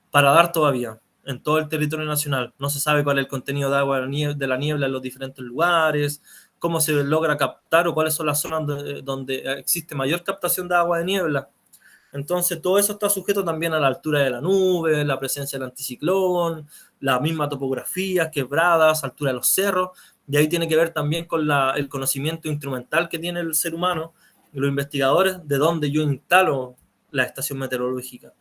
para dar todavía en todo el territorio nacional. No se sabe cuál es el contenido de agua de la niebla en los diferentes lugares, cómo se logra captar o cuáles son las zonas donde existe mayor captación de agua de niebla. Entonces, todo eso está sujeto también a la altura de la nube, la presencia del anticiclón, la misma topografía, quebradas, altura de los cerros, y ahí tiene que ver también con el conocimiento instrumental que tiene el ser humano y los investigadores de dónde yo instalo la estación meteorológica.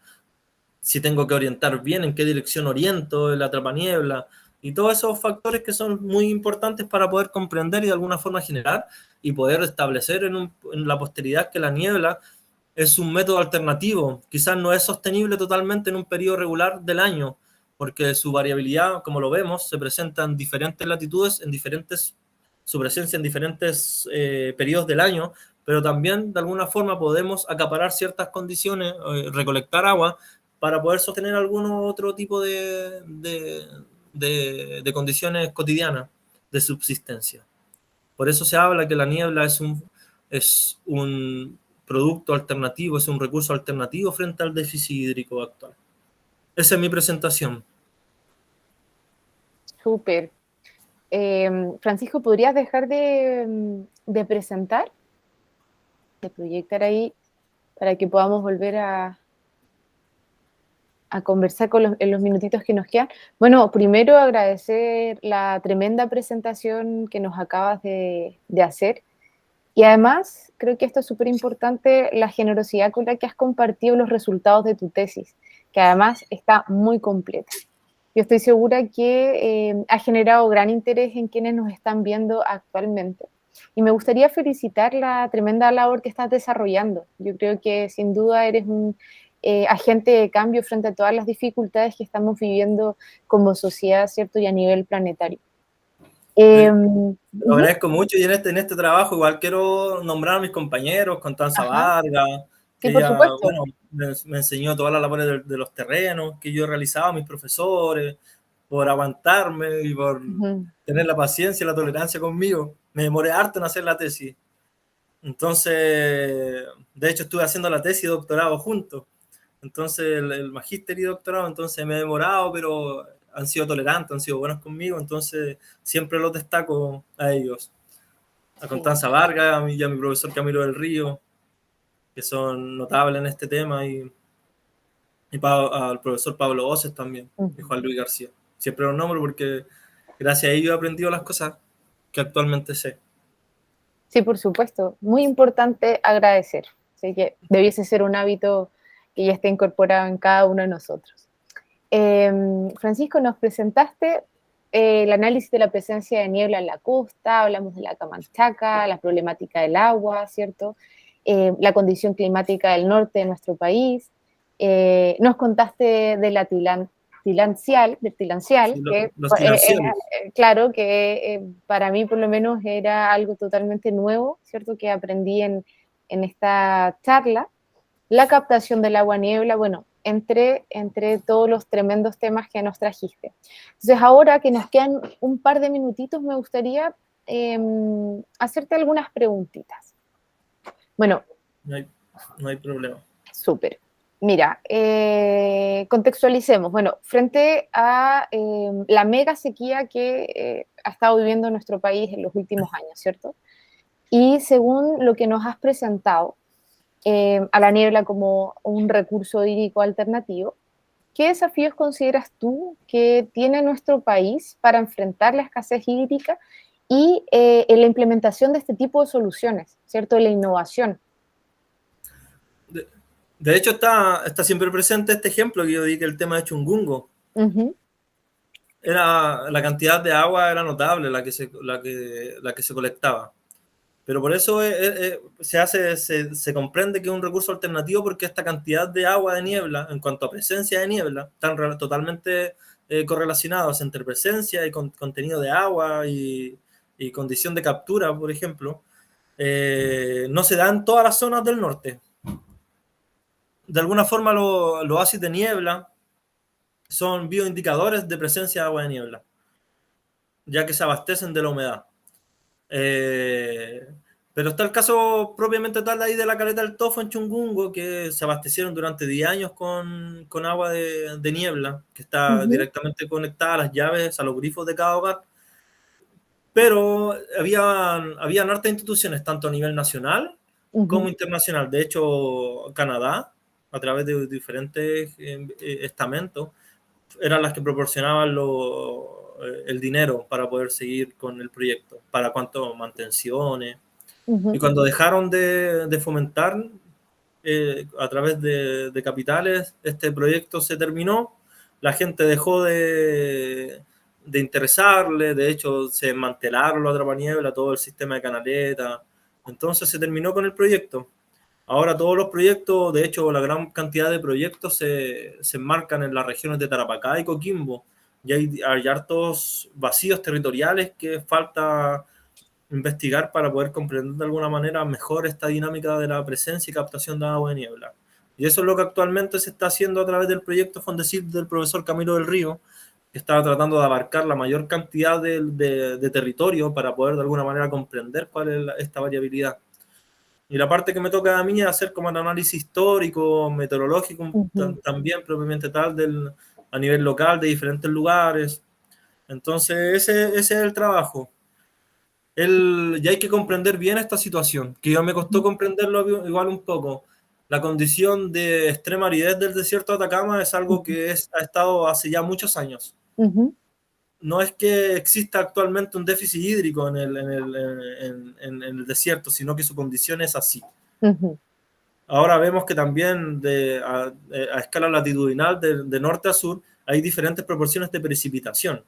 Si tengo que orientar bien, en qué dirección oriento el atrapaniebla, y todos esos factores que son muy importantes para poder comprender y de alguna forma generar y poder establecer en la posteridad que la niebla es un método alternativo. Quizás no es sostenible totalmente en un periodo regular del año, porque su variabilidad, como lo vemos, se presenta en diferentes latitudes, su presencia en diferentes periodos del año, pero también de alguna forma podemos acaparar ciertas condiciones, recolectar agua para poder sostener algún otro tipo de condiciones cotidianas de subsistencia. Por eso se habla que la niebla es un producto alternativo, es un recurso alternativo frente al déficit hídrico actual. Esa es mi presentación.
Súper. Francisco, ¿podrías dejar de presentar? De proyectar ahí para que podamos volver a conversar en los minutitos que nos quedan. Bueno, primero agradecer la tremenda presentación que nos acabas de hacer. Y además, creo que esto es súper importante, la generosidad con la que has compartido los resultados de tu tesis, que además está muy completa. Yo estoy segura que ha generado gran interés en quienes nos están viendo actualmente. Y me gustaría felicitar la tremenda labor que estás desarrollando. Yo creo que sin duda eres un agente de cambio frente a todas las dificultades que estamos viviendo como sociedad, ¿cierto? Y a nivel planetario. Eh,
Lo
ujú.
agradezco mucho y en este trabajo igual quiero nombrar a mis compañeros, Constanza
Ajá,
Vargas,
sí,
que
por
ella,
supuesto.
bueno, me enseñó todas las labores de los terrenos que yo he realizado, mis profesores, por aguantarme y por
Ujú.
tener la paciencia y la tolerancia conmigo. Me demoré harto en hacer la tesis. Entonces, de hecho, estuve haciendo la tesis y doctorado juntos. Entonces, el magíster y doctorado, entonces me he demorado, pero han sido tolerantes, han sido buenos conmigo, entonces siempre los destaco a ellos. A
Sí.
Constanza Vargas y a mi profesor Camilo del Río, que son notables en este tema, y al profesor Pablo Oces también, y
Ujú.
Juan Luis García. Siempre los nombro porque gracias a ellos he aprendido las cosas que actualmente sé.
Sí, por supuesto. Muy importante agradecer. Así que debiese ser un hábito que ya esté incorporado en cada uno de nosotros. Francisco, nos presentaste el análisis de la presencia de niebla en la costa, hablamos de la Camanchaca, la problemática del agua, ¿cierto? La condición climática del norte de nuestro país. Nos contaste de la del
Sí,
tilancial, que
los financieros.
claro que para mí por lo menos era algo totalmente nuevo, ¿cierto? Que aprendí en esta charla. La captación del agua niebla, bueno, entre todos los tremendos temas que nos trajiste. Entonces, ahora que nos quedan un par de minutitos, me gustaría eh, hacerte algunas preguntitas. Bueno,
No hay, no hay problema.
súper. Mira, contextualicemos. Bueno, frente a la mega sequía que ha estado viviendo nuestro país en los últimos años, ¿cierto? Y según lo que nos has presentado, a la niebla como un recurso hídrico alternativo, ¿qué desafíos consideras tú que tiene nuestro país para enfrentar la escasez hídrica y en la implementación de este tipo de soluciones, ¿cierto? La innovación.
De, de hecho, está siempre presente este ejemplo que yo di, que el tema de Chungungo.
Ujú,
La cantidad de agua era notable la que se colectaba. Pero por eso se comprende que es un recurso alternativo porque esta cantidad de agua de niebla, en cuanto a presencia de niebla, están totalmente correlacionados entre presencia y contenido de agua y condición de captura, por ejemplo, no se da en todas las zonas del norte. De alguna forma los oasis de niebla son bioindicadores de presencia de agua de niebla, ya que se abastecen de la humedad. Eh, pero está el caso propiamente tal de ahí de la caleta del Tofo en Chungungo, que se abastecieron durante 10 años con agua de niebla, que está
ujú,
directamente conectada a las llaves, a los grifos de cada hogar. Pero habían hartas instituciones, tanto a nivel nacional como
ujú,
internacional. De hecho, Canadá, a través de diferentes estamentos, eran las que proporcionaban el dinero para poder seguir con el proyecto, para cuánto mantenciones. Y
ujú,
cuando dejaron de fomentar a través de capitales, este proyecto se terminó, la gente dejó de interesarle, de hecho se desmantelaron los atrapaniebla, todo el sistema de canaleta, entonces se terminó con el proyecto. Ahora todos los proyectos, de hecho la gran cantidad de proyectos se enmarcan en las regiones de Tarapacá y Coquimbo, y hay hartos vacíos territoriales que falta investigar para poder comprender de alguna manera mejor esta dinámica de la presencia y captación de agua de niebla. Y eso es lo que actualmente se está haciendo a través del proyecto Fondesit del profesor Camilo del Río, que está tratando de abarcar la mayor cantidad de territorio para poder de alguna manera comprender cuál es esta variabilidad. Y la parte que me toca a mí es hacer como el análisis histórico, meteorológico,
ujú,
también propiamente tal, a nivel local de diferentes lugares. Entonces, ese es el trabajo. Y hay que comprender bien esta situación, que yo me costó
ujú,
comprenderlo igual un poco. La condición de extrema aridez del desierto de Atacama es algo que ha estado hace ya muchos años.
ujú,
No es que exista actualmente un déficit hídrico en el desierto, sino que su condición es así.
ujú,
Ahora vemos que también a escala latitudinal, de norte a sur, hay diferentes proporciones de precipitación,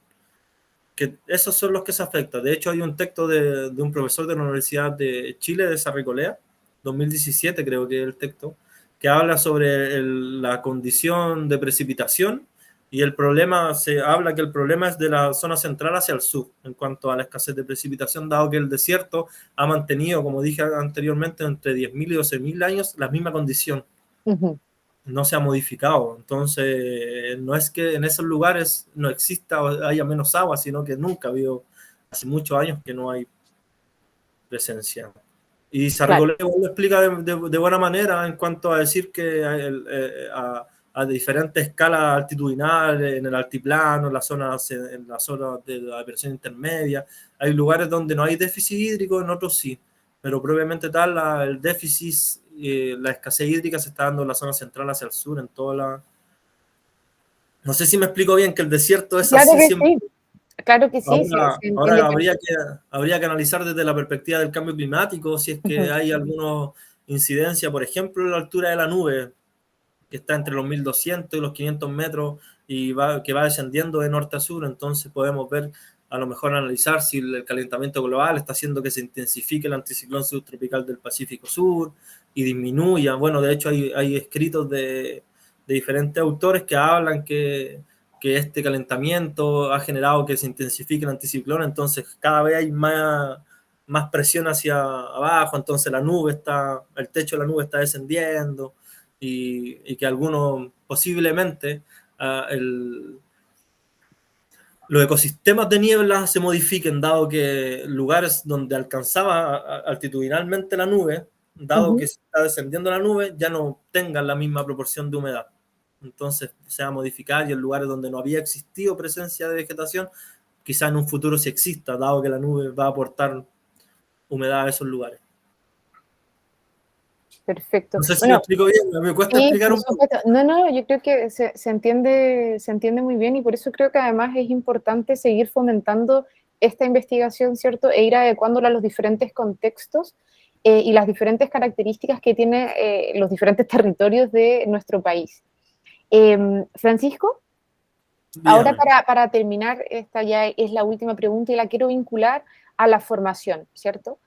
que esos son los que se afectan. De hecho, hay un texto de un profesor de la Universidad de Chile, de Sarricolea, 2017 creo que es el texto, que habla sobre la condición de precipitación Y el problema, se habla que el problema es de la zona central hacia el sur, en cuanto a la escasez de precipitación, dado que el desierto ha mantenido, como dije anteriormente, entre 10.000 y 12.000 años la misma condición.
Ujú.
No se ha modificado. Entonces, no es que en esos lugares no exista o haya menos agua, sino que nunca ha habido, hace muchos años que no hay presencia. Y
Claro.
Sargolé lo explica de buena manera en cuanto a decir que a diferentes escalas altitudinales, en el altiplano, en la zona de la presión intermedia, hay lugares donde no hay déficit hídrico, en otros sí, pero propiamente tal, el déficit, la escasez hídrica se está dando en la zona central hacia el sur, en toda la... No sé si me explico bien, que el desierto es
Claro
así
que
siempre.
sí, claro que sí, sí,
Ahora,
se entiende
ahora
que...
habría que analizar desde la perspectiva del cambio climático si es que
Ujú.
hay alguna incidencia, por ejemplo, en la altura de la nube, que está entre los 1.200 y los 500 metros y que va descendiendo de norte a sur. Entonces podemos ver, a lo mejor analizar si el calentamiento global está haciendo que se intensifique el anticiclón subtropical del Pacífico Sur y disminuya. Bueno, de hecho hay escritos de diferentes autores que hablan que este calentamiento ha generado que se intensifique el anticiclón, entonces cada vez hay más presión hacia abajo, entonces el techo de la nube está descendiendo y que algunos posiblemente uh, el, los ecosistemas de niebla se modifiquen, dado que lugares donde alcanzaba altitudinalmente la nube, dado
Ujú.
que se está descendiendo la nube, ya no tengan la misma proporción de humedad. Entonces se va a modificar y en lugares donde no había existido presencia de vegetación, quizá en un futuro sí exista, dado que la nube va a aportar humedad a esos lugares.
Perfecto.
No sé si me
Bueno,
explico bien, me cuesta
sí,
explicar
por
un poco.
supuesto. No, no, yo creo que se entiende muy bien y por eso creo que además es importante seguir fomentando esta investigación, ¿cierto? E ir adecuándola a los diferentes contextos y las diferentes características que tiene los diferentes territorios de nuestro país. Francisco, ahora
Dígame.
para terminar, esta ya es la última pregunta y la quiero vincular a la formación, ¿cierto?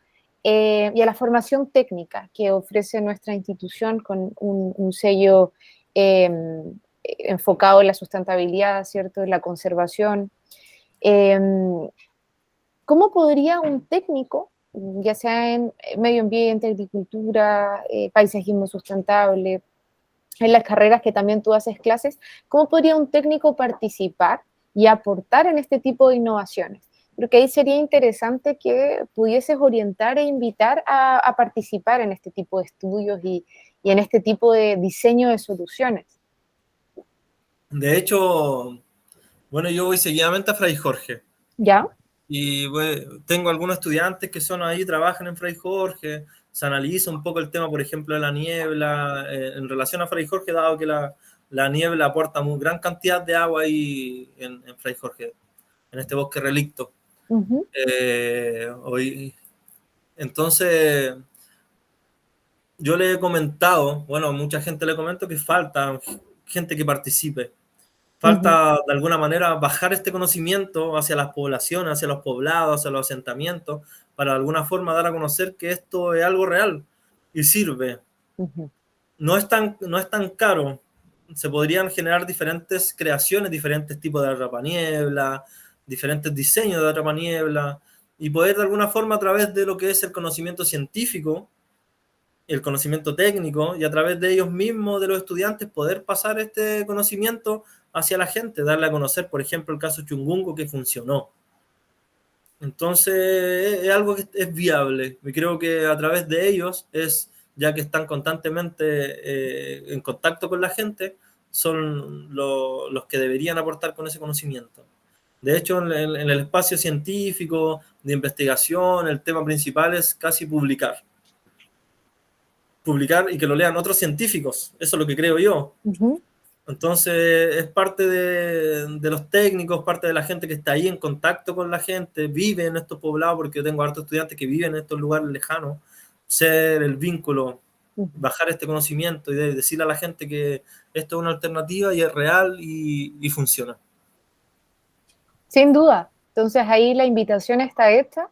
Y a la formación técnica que ofrece nuestra institución con un sello eh, enfocado en la sustentabilidad, ¿cierto? En la conservación. Eh, ¿Cómo podría un técnico, ya sea en medio ambiente, agricultura, paisajismo sustentable, en las carreras que también tú haces clases, cómo podría un técnico participar y aportar en este tipo de innovaciones? Creo que ahí sería interesante que pudieses orientar e invitar a participar en este tipo de estudios y en este tipo de diseño de soluciones.
De hecho, bueno, yo voy seguidamente a Fray Jorge
¿Ya?
y bueno, tengo algunos estudiantes que son ahí, trabajan en Fray Jorge, se analiza un poco el tema, por ejemplo, de la niebla, en relación a Fray Jorge, dado que la niebla aporta muy gran cantidad de agua ahí en Fray Jorge, en este bosque relicto.
Ujú,
Hoy, entonces, yo le he comentado, bueno, mucha gente le comento que falta gente que participe.
ujú.
Falta de alguna manera bajar este conocimiento hacia las poblaciones, hacia los poblados, hacia los asentamientos, para de alguna forma dar a conocer que esto es algo real y sirve.
Ujú.
No es tan caro. Se podrían generar diferentes creaciones, diferentes tipos de atrapaniebla, diferentes diseños de atrapaniebla, y poder de alguna forma a través de lo que es el conocimiento científico, el conocimiento técnico y a través de ellos mismos, de los estudiantes, poder pasar este conocimiento hacia la gente, darle a conocer, por ejemplo, el caso Chungungo que funcionó. Entonces, es algo que es viable. Y creo que a través de ellos es, ya que están constantemente en contacto con la gente, son los que deberían aportar con ese conocimiento. De hecho, en el espacio científico, de investigación, el tema principal es casi publicar y que lo lean otros científicos. Eso es lo que creo yo.
Ujú.
Entonces, es parte de los técnicos, parte de la gente que está ahí en contacto con la gente, vive en estos poblados, porque yo tengo hartos estudiantes que viven en estos lugares lejanos, ser el vínculo,
Ujú.
bajar este conocimiento y decirle a la gente que esto es una alternativa y es real y funciona.
Sin duda. Entonces ahí la invitación está hecha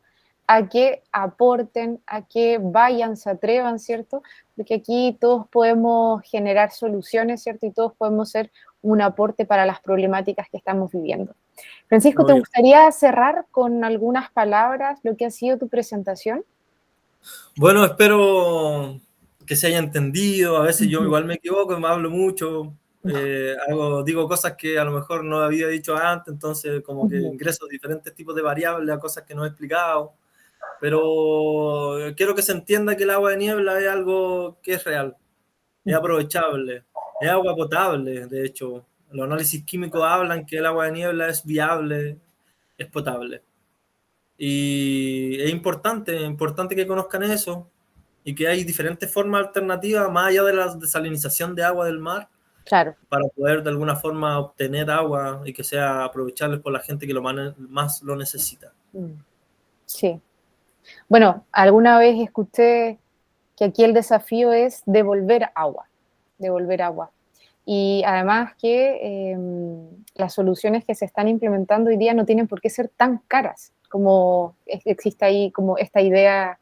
a que aporten, a que vayan, se atrevan, ¿cierto? Porque aquí todos podemos generar soluciones, ¿cierto? Y todos podemos ser un aporte para las problemáticas que estamos viviendo. Francisco, ¿te
Obvio.
gustaría cerrar con algunas palabras lo que ha sido tu presentación?
Bueno, espero que se haya entendido. A veces yo
Ujú.
igual me equivoco, me hablo mucho, digo cosas que a lo mejor no había dicho antes, entonces como que
Ujú.
ingreso diferentes tipos de variables a cosas que no he explicado. Pero quiero que se entienda que el agua de niebla es algo que es real, es
Ujú.
aprovechable, es agua potable. De hecho, los análisis químicos hablan que el agua de niebla es viable, es potable. Y es importante que conozcan eso y que hay diferentes formas alternativas más allá de la desalinización de agua del mar
Claro.
para poder de alguna forma obtener agua y que sea aprovechable por la gente que más lo necesita.
Mm. Sí. Bueno, alguna vez escuché que aquí el desafío es devolver agua. Y además que las soluciones que se están implementando hoy día no tienen por qué ser tan caras como existe ahí como esta idea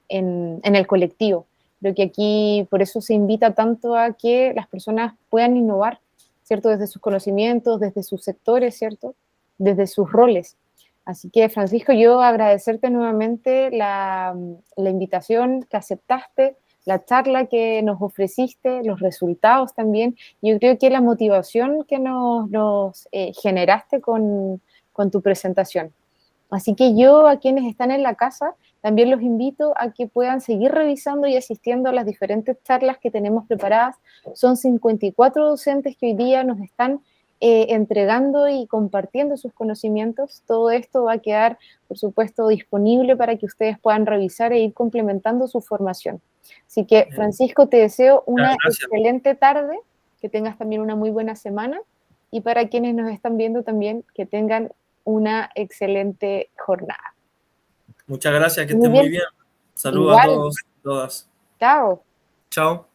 en el colectivo. Creo que aquí por eso se invita tanto a que las personas puedan innovar, ¿cierto? Desde sus conocimientos, desde sus sectores, ¿cierto? Desde sus roles. Así que, Francisco, yo agradecerte nuevamente la invitación que aceptaste, la charla que nos ofreciste, los resultados también. Yo creo que la motivación que nos generaste con tu presentación. Así que yo, a quienes están en la casa, también los invito a que puedan seguir revisando y asistiendo a las diferentes charlas que tenemos preparadas. Son 54 docentes que hoy día nos están entregando y compartiendo sus conocimientos. Todo esto va a quedar, por supuesto, disponible para que ustedes puedan revisar e ir complementando su formación. Así que, Francisco, te deseo
Muchas
una
gracias.
excelente tarde, que tengas también una muy buena semana y para quienes nos están viendo también, que tengan una excelente jornada.
Muchas gracias, que
Muy
estén muy
bien,
bien. Saludos a
igual,
todos y todas.
chao.
Chao.